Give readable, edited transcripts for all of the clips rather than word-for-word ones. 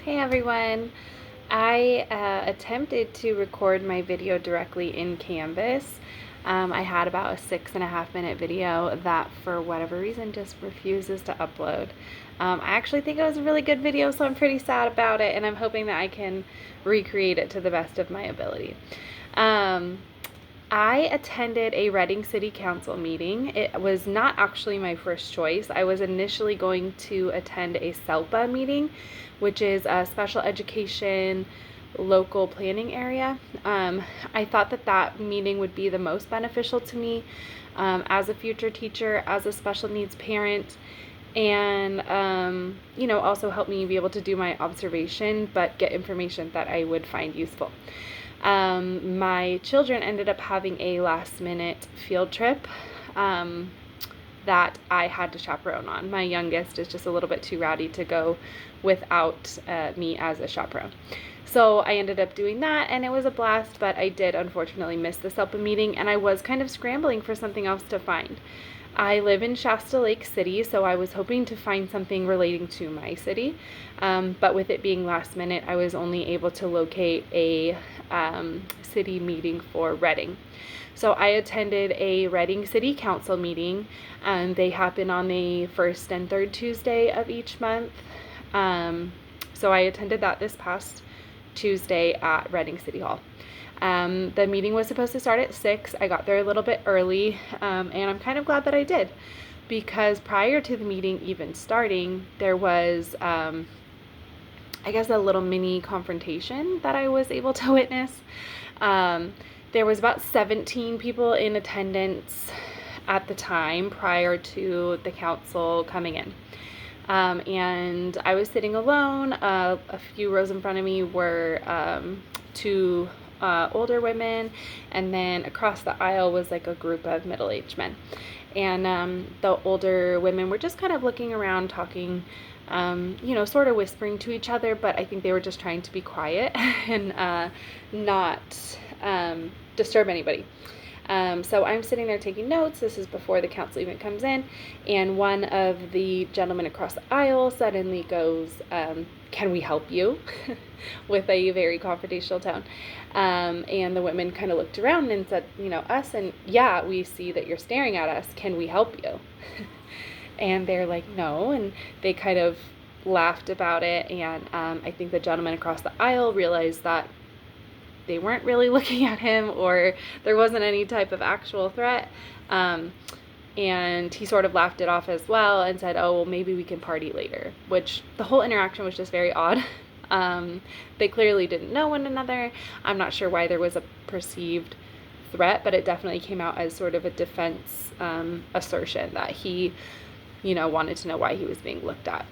Hey everyone! I attempted to record my video directly in Canvas. I had about a 6.5 minute video that for whatever reason just refuses to upload. I actually think it was a really good video, so I'm pretty sad about it, and I'm hoping that I can recreate it to the best of my ability. I attended a Reading City Council meeting. It was not actually my first choice. I was initially going to attend a SELPA meeting, which is a special education local planning area. I thought that meeting would be the most beneficial to me as a future teacher, as a special needs parent, and also help me be able to do my observation but get information that I would find useful. My children ended up having a last minute field trip that I had to chaperone on. My youngest is just a little bit too rowdy to go without me as a chaperone. So I ended up doing that, and it was a blast, but I did unfortunately miss the SELPA meeting, and I was kind of scrambling for something else to find. I live in Shasta Lake City, so I was hoping to find something relating to my city, but with it being last minute, I was only able to locate a city meeting for Reading. So I attended a Reading City Council meeting, and they happen on the first and third Tuesday of each month. So I attended that this past Tuesday at Reading City Hall. The meeting was supposed to start at 6. I got there a little bit early, and I'm kind of glad that I did, because prior to the meeting even starting, there was, a little mini confrontation that I was able to witness. There was about 17 people in attendance at the time prior to the council coming in. And I was sitting alone. A few rows in front of me were two older women, and then across the aisle was like a group of middle-aged men. And the older women were just kind of looking around, talking, sort of whispering to each other, but I think they were just trying to be quiet and not disturb anybody. So I'm sitting there taking notes. This is before the council even comes in, and one of the gentlemen across the aisle suddenly goes, "Can we help you?" with a very confrontational tone. And the women kind of looked around and said, "Us?" And, "Yeah, we see that you're staring at us. Can we help you?" And they're like, "No." And they kind of laughed about it. And I think the gentleman across the aisle realized that they weren't really looking at him, or there wasn't any type of actual threat. And he sort of laughed it off as well and said, "Oh, well, maybe we can party later," which the whole interaction was just very odd. They clearly didn't know one another. I'm not sure why there was a perceived threat, but it definitely came out as sort of a defense assertion that he, wanted to know why he was being looked at.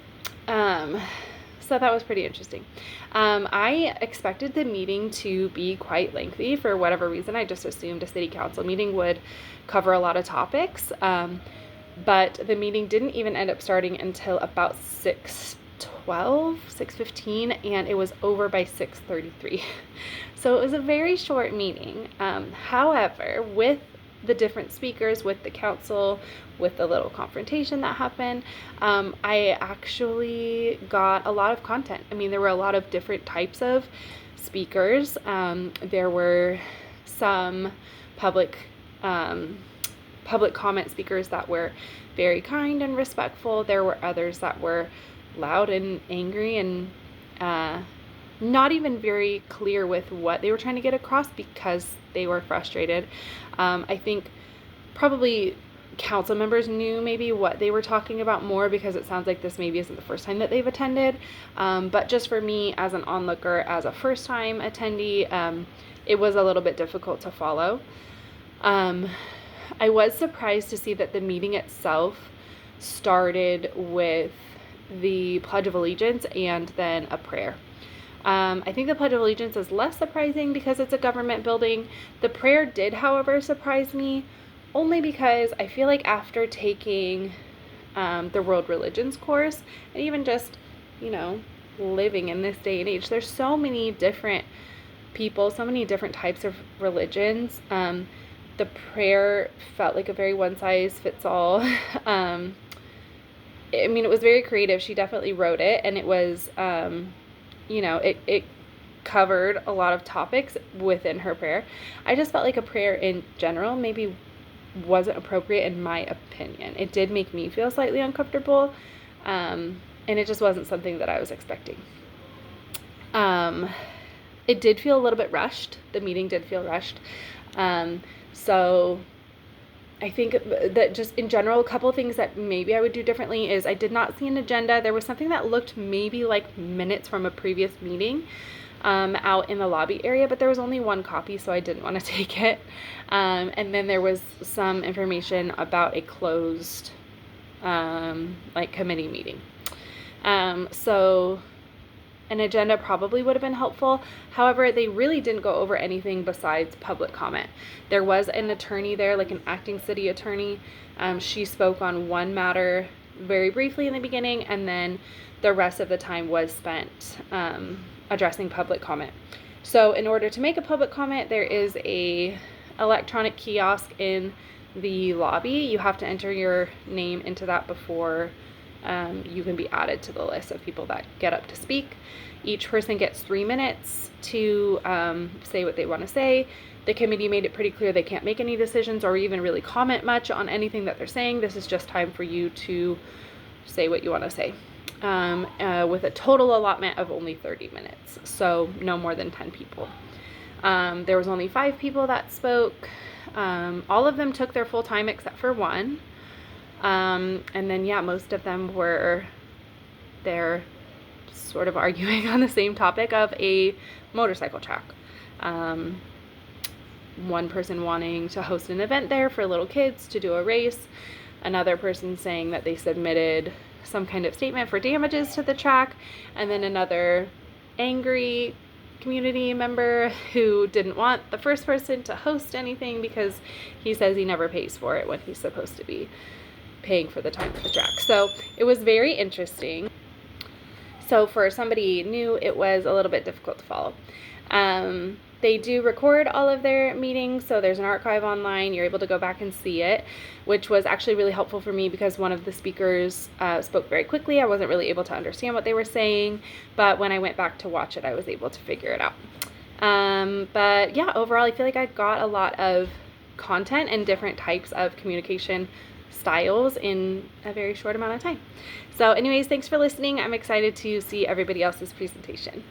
So that was pretty interesting. I expected the meeting to be quite lengthy. For whatever reason, I just assumed a city council meeting would cover a lot of topics. But the meeting didn't even end up starting until about 6:12, 6:15, and it was over by 6:33. So it was a very short meeting. However, with the different speakers, with the council, with the little confrontation that happened, I actually got a lot of content. I mean, there were a lot of different types of speakers. There were some public comment speakers that were very kind and respectful. There were others that were loud and angry and not even very clear with what they were trying to get across because they were frustrated. I think probably council members knew maybe what they were talking about more, because it sounds like this maybe isn't the first time that they've attended. But just for me as an onlooker, as a first time attendee, it was a little bit difficult to follow. I was surprised to see that the meeting itself started with the Pledge of Allegiance and then a prayer. I think the Pledge of Allegiance is less surprising because it's a government building. The prayer did, however, surprise me, only because I feel like after taking the World Religions course, and even just, living in this day and age, there's so many different people, so many different types of religions. The prayer felt like a very one-size-fits-all. It was very creative. She definitely wrote it, and it was it covered a lot of topics within her prayer. I just felt like a prayer in general maybe wasn't appropriate in my opinion. It did make me feel slightly uncomfortable, and it just wasn't something that I was expecting. It did feel a little bit rushed. The meeting did feel rushed. So I think that just in general, a couple of things that maybe I would do differently is I did not see an agenda. There was something that looked maybe like minutes from a previous meeting out in the lobby area, but there was only one copy, so I didn't want to take it. And then there was some information about a closed committee meeting. So an agenda probably would have been helpful. However, they really didn't go over anything besides public comment. There was an attorney there, like an acting city attorney. She spoke on one matter very briefly in the beginning, and then the rest of the time was spent addressing public comment. So in order to make a public comment, there is a electronic kiosk in the lobby. You have to enter your name into that before you can be added to the list of people that get up to speak. Each person gets 3 minutes to say what they want to say. The committee made it pretty clear they can't make any decisions or even really comment much on anything that they're saying. This is just time for you to say what you want to say, with a total allotment of only 30 minutes, so no more than 10 people. There was only 5 people that spoke. All of them took their full time except for one. And then, most of them were there sort of arguing on the same topic of a motorcycle track. One person wanting to host an event there for little kids to do a race. Another person saying that they submitted some kind of statement for damages to the track. And then another angry community member who didn't want the first person to host anything because he says he never pays for it when he's supposed to be paying for the time for the track. So it was very interesting. So for somebody new, it was a little bit difficult to follow. They do record all of their meetings, so there's an archive online. You're able to go back and see it, which was actually really helpful for me because one of the speakers spoke very quickly. I wasn't really able to understand what they were saying, but when I went back to watch it, I was able to figure it out. But yeah, overall, I feel like I got a lot of content and different types of communication styles in a very short amount of time. So anyways, thanks for listening. I'm excited to see everybody else's presentation.